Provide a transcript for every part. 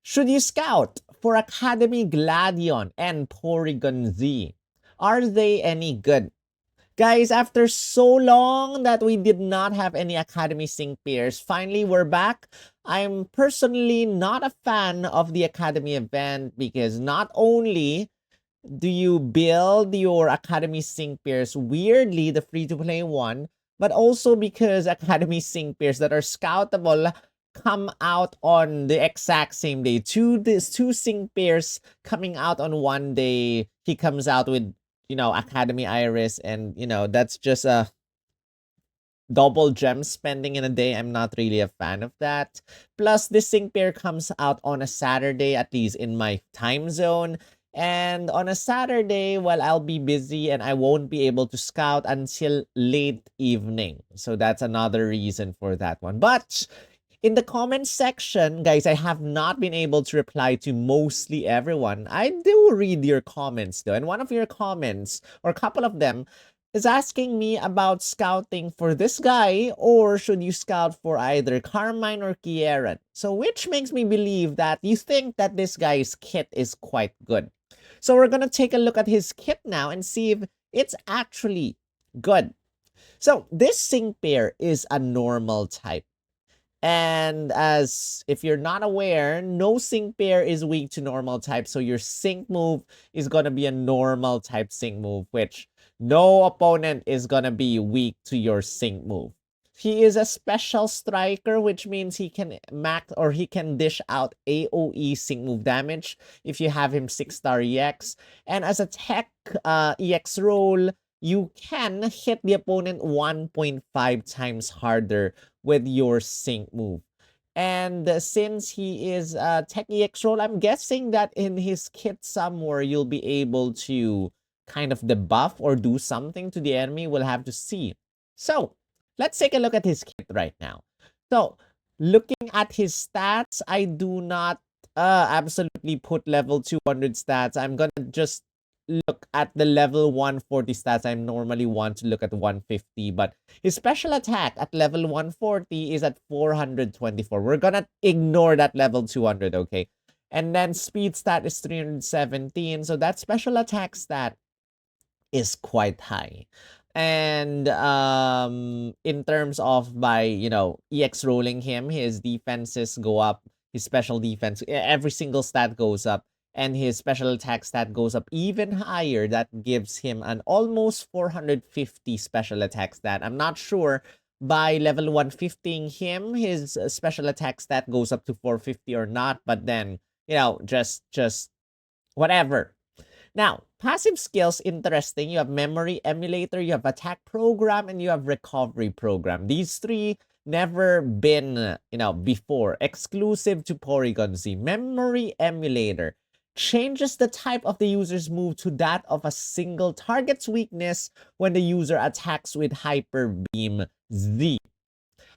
Should you scout for Academy Gladion and Porygon-Z? Are they any good? Guys, after so long that we did not have any Academy Sync pairs, finally we're back. I'm personally not a fan of the Academy event because not only do you build your Academy Sync pairs weirdly, the free-to-play one, but also because Academy Sync pairs that are scoutable come out on the exact same day. Two sync pairs coming out on one day. He comes out with, Academy Iris, and that's just a double gem spending in a day. I'm not really a fan of that. Plus, this sync pair comes out on a Saturday, at least in my time zone. And on a Saturday, well, I'll be busy and I won't be able to scout until late evening. So that's another reason for that one. But in the comment section, guys, I have not been able to reply to mostly everyone. I do read your comments though. And one of your comments, or a couple of them, is asking me about scouting for this guy, or should you scout for either Carmine or Kieran? So which makes me believe that you think that this guy's kit is quite good. So we're going to take a look at his kit now and see if it's actually good. So this sync pair is a normal type. And as if you're not aware, no sync pair is weak to normal type. So your sync move is going to be a normal type sync move, which no opponent is going to be weak to your sync move. He is a special striker, which means he can max or he can dish out AoE sync move damage if you have him 6-star EX. And as a tech EX role, you can hit the opponent 1.5 times harder with your sync move. And since he is a tech EX role, I'm guessing that in his kit somewhere, you'll be able to kind of debuff or do something to the enemy. We'll have to see. So let's take a look at his kit right now. So looking at his stats, I do not absolutely put level 200 stats. I'm going to just look at the level 140 stats. I normally want to look at 150, but his special attack at level 140 is at 424. We're gonna ignore that level 200, okay? And then speed stat is 317, so that special attack stat is quite high. And in terms of by, EX rolling him, his defenses go up, his special defense, every single stat goes up, and his special attack stat goes up even higher. That gives him an almost 450 special attack stat. I'm not sure by level 150 him, his special attack stat goes up to 450 or not, but then, just whatever. Now, passive skills, interesting. You have memory emulator, you have attack program, and you have recovery program. These three never been, before. Exclusive to Porygon-Z. Memory emulator changes the type of the user's move to that of a single target's weakness when the user attacks with Hyper Beam Z.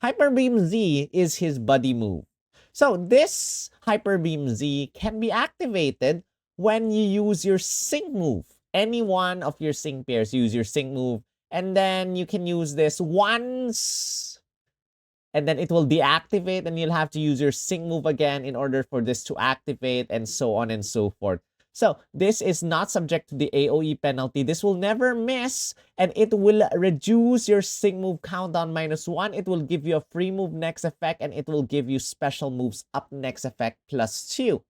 Hyper Beam Z is his buddy move. So this Hyper Beam Z can be activated when you use your sync move. Any one of your sync pairs use your sync move, and then you can use this once, and then it will deactivate, and you'll have to use your sync move again in order for this to activate, and so on and so forth. So this is not subject to the AoE penalty. This will never miss, and it will reduce your sync move countdown -1. It will give you a free move next effect, and it will give you special moves up next effect +2.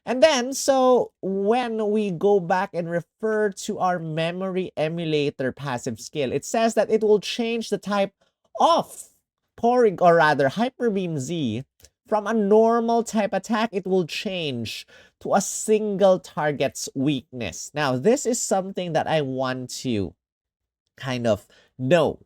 And then, so when we go back and refer to our memory emulator passive skill, it says that it will change the type of Porygon, or rather Hyper Beam Z, from a normal type attack. It will change to a single target's weakness. Now, this is something that I want to kind of know.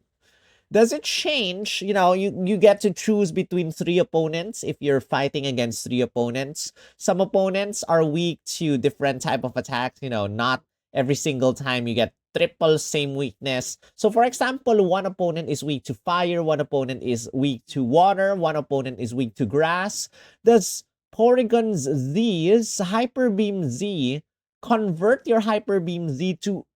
Does it change? You get to choose between 3 opponents if you're fighting against 3 opponents. Some opponents are weak to different type of attacks. Not every single time you get triple same weakness. So for example, one opponent is weak to fire, one opponent is weak to water, one opponent is weak to grass. Does Porygon-Z's Hyper Beam Z convert your Hyper Beam Z to,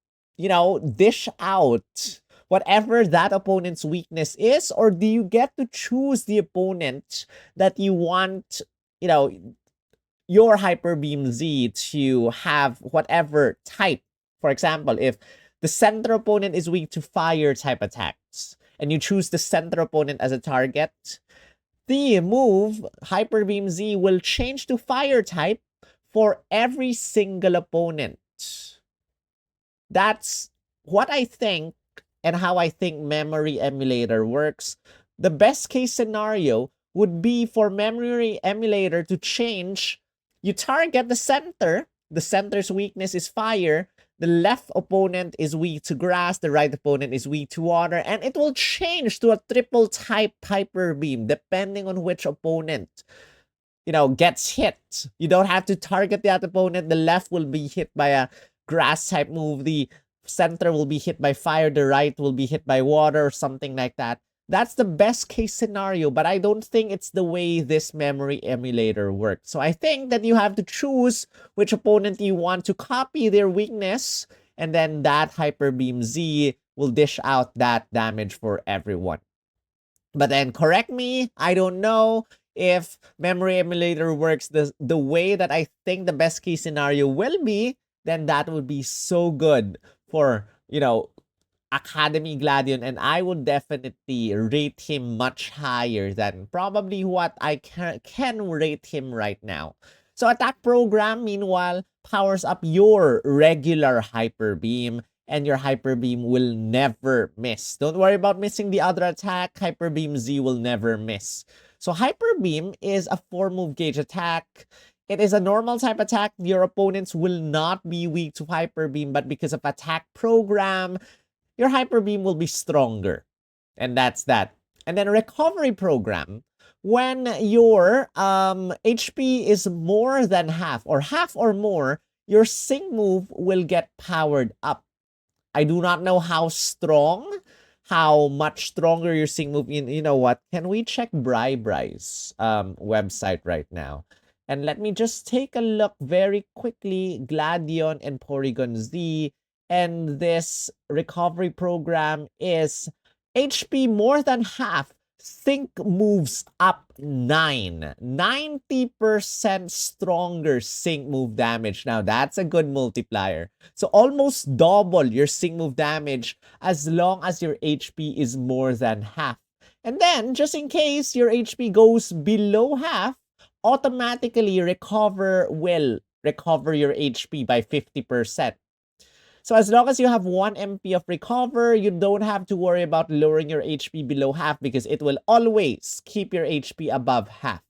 dish out whatever that opponent's weakness is, or do you get to choose the opponent that you want, your Hyper Beam Z to have whatever type. For example, if the center opponent is weak to fire type attacks, and you choose the center opponent as a target, the move Hyper Beam Z will change to fire type for every single opponent. That's what I think and how I think Memory Emulator works. The best case scenario would be for Memory Emulator to change. You target the center's weakness is fire, the left opponent is weak to grass, the right opponent is weak to water, and it will change to a triple type Hyper Beam depending on which opponent, gets hit. You don't have to target the other opponent. The left will be hit by a grass type move, the center will be hit by fire, the right will be hit by water, or something like that. That's the best case scenario, but I don't think it's the way this Memory Emulator works. So I think that you have to choose which opponent you want to copy their weakness, and then that Hyper Beam Z will dish out that damage for everyone. But then correct me, I don't know if Memory Emulator works the way that I think the best case scenario will be, then that would be so good for, Academy Gladion, and I would definitely rate him much higher than probably what I can rate him right now. So Attack Program, meanwhile, powers up your regular Hyper Beam, and your Hyper Beam will never miss. Don't worry about missing the other attack. Hyper Beam Z will never miss. So Hyper Beam is a 4-move gauge attack. It is a normal type attack. Your opponents will not be weak to Hyper Beam, but because of Attack Program, your Hyper Beam will be stronger. And that's that. And then Recovery Program. When your HP is more than half or more, your sync move will get powered up. I do not know how much stronger your sync move. You know what? Can we check Bri-Bri's website right now? And let me just take a look very quickly. Gladion and Porygon-Z. And this recovery program is HP more than half. Sync moves up 9. 90% stronger sync move damage. Now, that's a good multiplier. So, almost double your sync move damage as long as your HP is more than half. And then, just in case your HP goes below half, automatically Recover will recover your HP by 50%. So as long as you have 1 MP of Recover, you don't have to worry about lowering your HP below half because it will always keep your HP above half.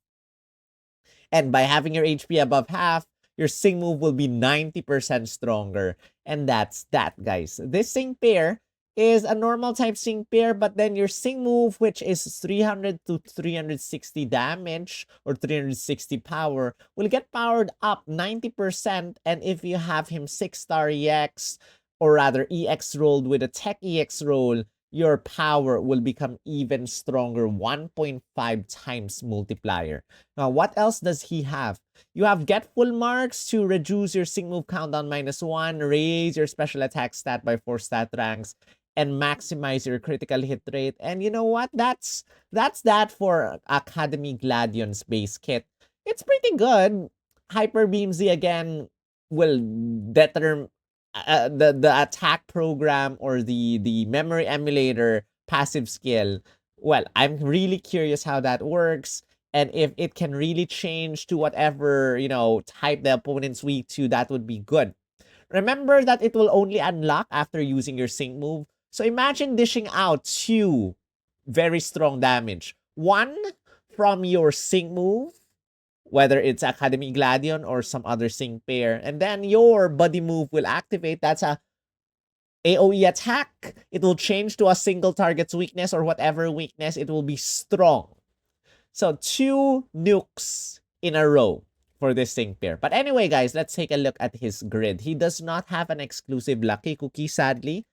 And by having your HP above half, your sync move will be 90% stronger. And that's that, guys. This sync pair is a normal type sync pair, but then your sync move, which is 300 to 360 damage or 360 power, will get powered up 90%. And if you have him 6-star EX, or rather EX rolled with a Tech EX roll, your power will become even stronger, 1.5 times multiplier. Now, what else does he have? You have Get Full Marks to reduce your sync move countdown -1, raise your special attack stat by 4 stat ranks, and maximize your critical hit rate. And you know what? That's that for Academy Gladion's base kit. It's pretty good. Hyper Beam Z again will determine the attack program or the memory emulator passive skill. Well, I'm really curious how that works. And if it can really change to whatever, type the opponent's weak to, that would be good. Remember that it will only unlock after using your sync move. So imagine dishing out 2 very strong damage. 1 from your sync move, whether it's Academy Gladion or some other sync pair. And then your buddy move will activate. That's a AoE attack. It will change to a single target's weakness or whatever weakness. It will be strong. So 2 nukes in a row for this sync pair. But anyway, guys, let's take a look at his grid. He does not have an exclusive Lucky Cookie, sadly.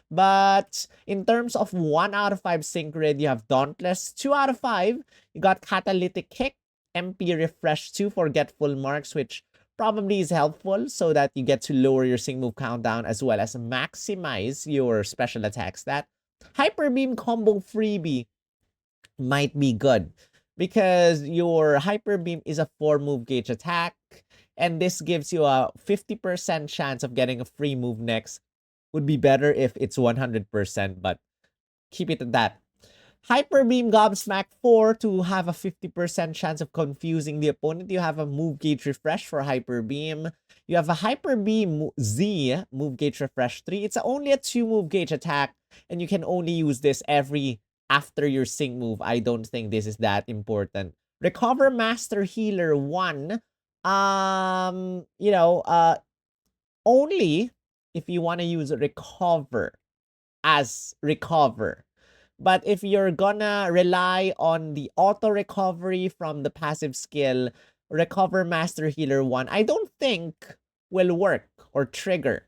But in terms of 1 out of 5 sync grid, you have Dauntless. 2 out of 5, you got Catalytic Kick, MP Refresh 2 for Get Full Marks, which probably is helpful so that you get to lower your sync move countdown as well as maximize your special attack stat. Hyper Beam Combo Freebie might be good. because your Hyper Beam is a 4 move gauge attack, and this gives you a 50% chance of getting a free move next. Would be better if it's 100%, but keep it at that. Hyper Beam Gobsmack 4 to have a 50% chance of confusing the opponent. You have a move gauge refresh for Hyper Beam. You have a Hyper Beam Z move gauge refresh 3. It's only a 2 move gauge attack, and you can only use this every after your sync move. I don't think this is that important. Recover Master Healer 1. Only if you want to use recover as recover. But if you're gonna rely on the auto recovery from the passive skill, Recover Master Healer 1, I don't think will work or trigger.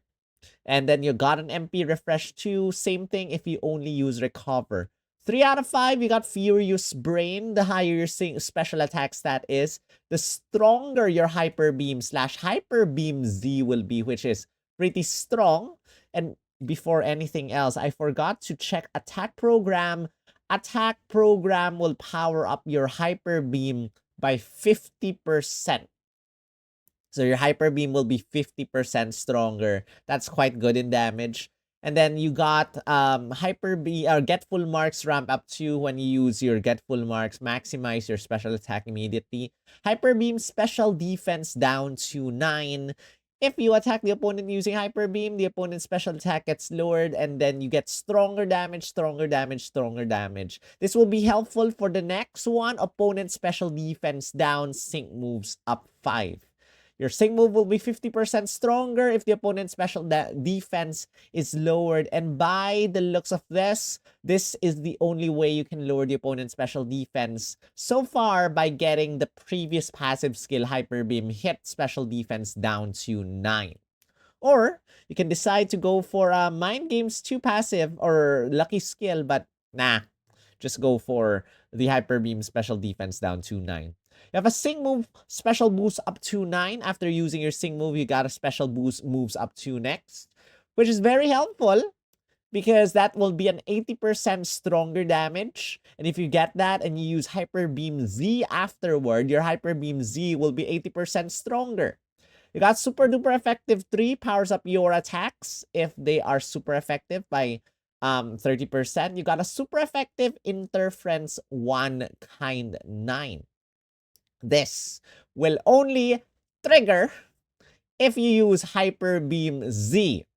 And then you got an MP Refresh 2, same thing if you only use Recover. 3 out of 5, you got Furious Brain. The higher your special attack stat is, the stronger your Hyper Beam / Hyper Beam Z will be, which is pretty strong. And before anything else, I forgot to check attack program. Attack program will power up your Hyper Beam by 50%. So your Hyper Beam will be 50% stronger. That's quite good in damage. And then you got Hyper Beam or Get Full Marks ramp up to when you use your Get Full Marks, maximize your special attack immediately. Hyper Beam special defense down to 9. If you attack the opponent using Hyper Beam, the opponent's special attack gets lowered, and then you get stronger damage, stronger damage, stronger damage. This will be helpful for the next one. Opponent special defense down, sync moves up 5. Your sync move will be 50% stronger if the opponent's special defense is lowered. And by the looks of this is the only way you can lower the opponent's special defense so far, by getting the previous passive skill Hyper Beam hit special defense down to 9. Or you can decide to go for Mind Games 2 passive or Lucky Skill, but nah, just go for the Hyper Beam special defense down to 9. You have a sync move special boost up to 9. After using your sync move, you got a special boost moves up to next, which is very helpful because that will be an 80% stronger damage. And if you get that and you use Hyper Beam Z afterward, your Hyper Beam Z will be 80% stronger. You got Super Duper Effective 3, powers up your attacks if they are super effective by 30%. You got a Super Effective Interference 1 kind 9. This will only trigger if you use Hyper Beam Z,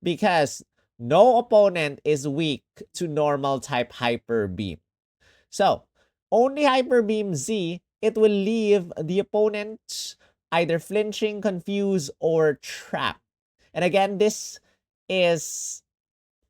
because no opponent is weak to normal type Hyper Beam. So only Hyper Beam Z, it will leave the opponent either flinching, confused, or trapped. And again, this is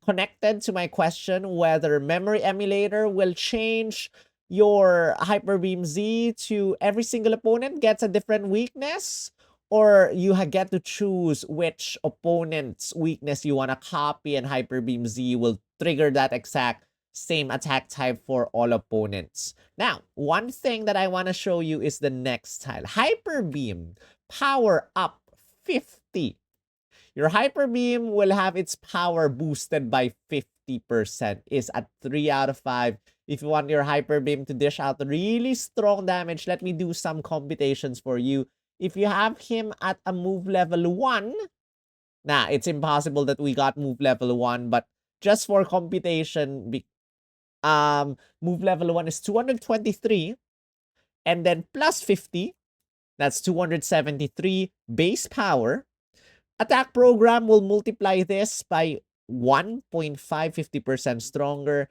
connected to my question whether Memory Emulator will change your Hyper Beam Z to every single opponent gets a different weakness, or you get to choose which opponent's weakness you want to copy, and Hyper Beam Z will trigger that exact same attack type for all opponents. Now, one thing that I want to show you is the next tile. Hyper Beam power up 50. Your Hyper Beam will have its power boosted by 50%. Is at 3 out of 5. If you want your Hyper Beam to dish out really strong damage, let me do some computations for you. If you have him at a move level 1, nah, it's impossible that we got move level 1, but just for computation, move level 1 is 223, and then plus 50, that's 273 base power. Attack program will multiply this by 1.550% stronger.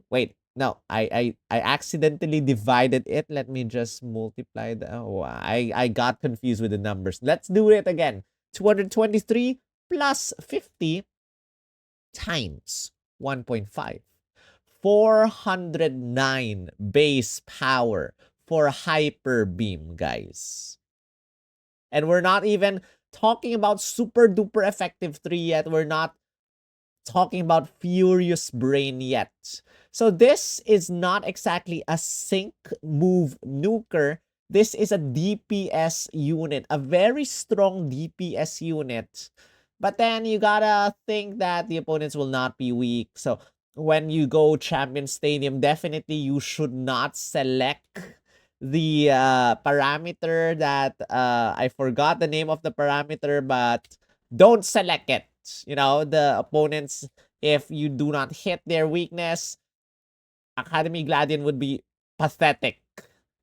Wait, no, I accidentally divided it. Let me just multiply the. Oh, I got confused with the numbers. Let's do it again. 223 plus 50 times 1.5. 409 base power for Hyper Beam, guys. And we're not even talking about Super Duper Effective 3 yet. We're not talking about Furious Brain yet. So this is not exactly a sync move nuker. This is a DPS unit, a very strong DPS unit. But then you gotta think that the opponents will not be weak. So when you go Champion Stadium, definitely you should not select the parameter that I forgot the name of the parameter, but don't select it. You know, the opponents, if you do not hit their weakness, Academy Gladion would be pathetic.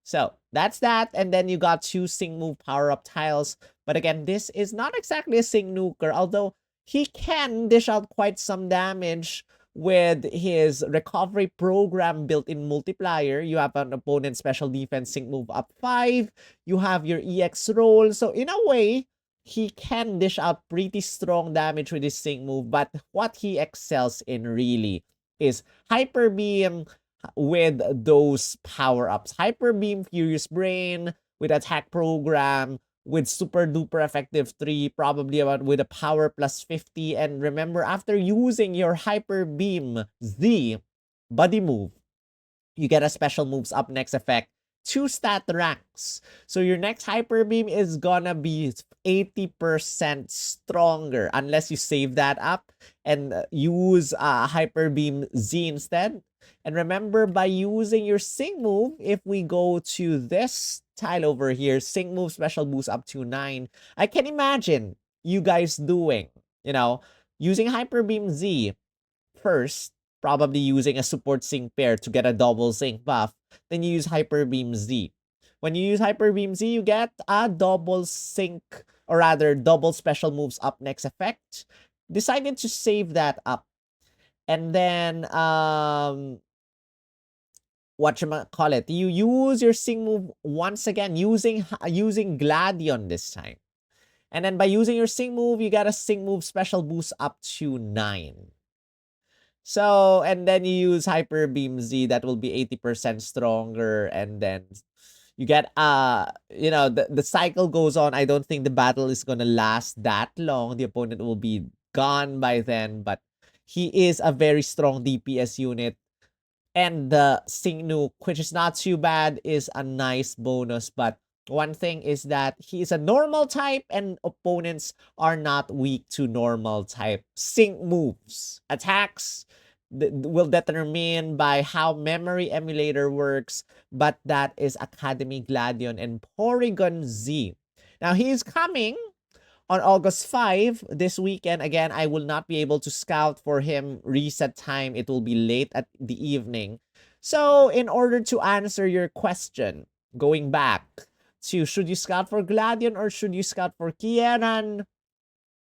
So that's that. And then you got two Sing Move power up tiles. But again, this is not exactly a Sing Nuker, although he can dish out quite some damage with his recovery program built-in multiplier. You have an opponent special defense Sing Move up 5. You have your EX roll. So in a way, he can dish out pretty strong damage with his Sing Move. But what he excels in really is Hyper Beam, with those power-ups. Hyper Beam, Furious Brain, with Attack Program, with Super Duper Effective 3, probably about with a Power plus 50. And remember, after using your Hyper Beam Z body move, you get a special moves up next effect, 2 stat ranks. So your next Hyper Beam is gonna be 80% stronger unless you save that up and use Hyper Beam Z instead. And remember, by using your Sing move, if we go to this tile over here, Sing move special boost up to 9, I can imagine you guys doing, you know, using Hyper Beam Z first, probably using a support sync pair to get a double sync buff. Then you use Hyper Beam Z. When you use Hyper Beam Z, you get a double sync, or rather double special moves up next effect. Decided to save that up. And then whatchamacallit, you use your Sing move once again using Gladion this time. And then by using your Sing move, you get a Sing move special boost up to 9. So, and then you use Hyper Beam Z, that will be 80% stronger, and then you get you know, the cycle goes on. I don't think the battle is gonna last that long. The opponent will be gone by then, but he is a very strong DPS unit. And the Sing Nuke, which is not too bad, is a nice bonus. But one thing is that he is a normal type and opponents are not weak to normal type Sync moves. Attacks will determine by how memory emulator works, but that is Academy Gladion and Porygon-Z. Now he is coming on August 5, this weekend. Again, I will not be able to scout for him reset time. It will be late at the evening. So, in order to answer your question, going back to should you scout for Gladion or should you scout for Kieran,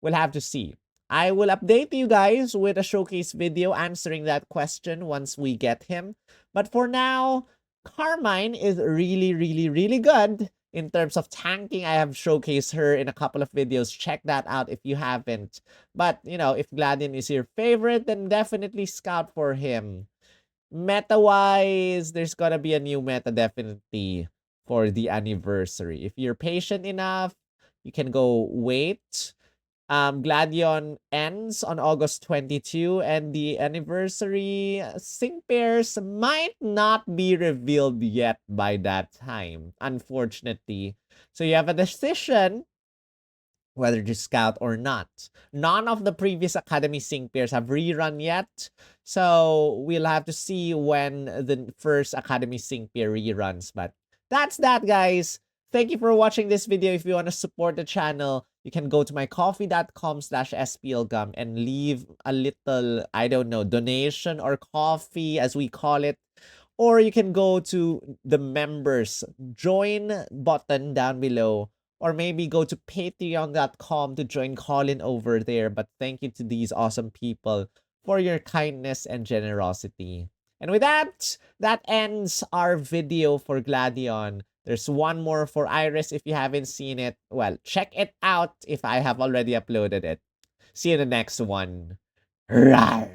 we'll have to see. I will update you guys with a showcase video answering that question once we get him. But for now, Carmine is really, really, really good in terms of tanking. I have showcased her in a couple of videos. Check that out if you haven't. But, you know, if Gladion is your favorite, then definitely scout for him. Meta-wise, there's gonna be a new meta definitely for the anniversary. If you're patient enough, you can go wait. Gladion ends on August 22, and the anniversary sync pairs might not be revealed yet by that time, unfortunately. So you have a decision whether to scout or not. None of the previous Academy sync pairs have rerun yet, so we'll have to see when the first Academy sync pair reruns. But that's that, guys. Thank you for watching this video. If you want to support the channel, you can go to my coffee.com/splgum and leave a little, I don't know, donation or coffee as we call it. Or you can go to the members join button down below. Or maybe go to patreon.com to join Colin over there. But thank you to these awesome people for your kindness and generosity. And with that, that ends our video for Gladion. There's one more for Iris if you haven't seen it. Well, check it out if I have already uploaded it. See you in the next one. Rawr!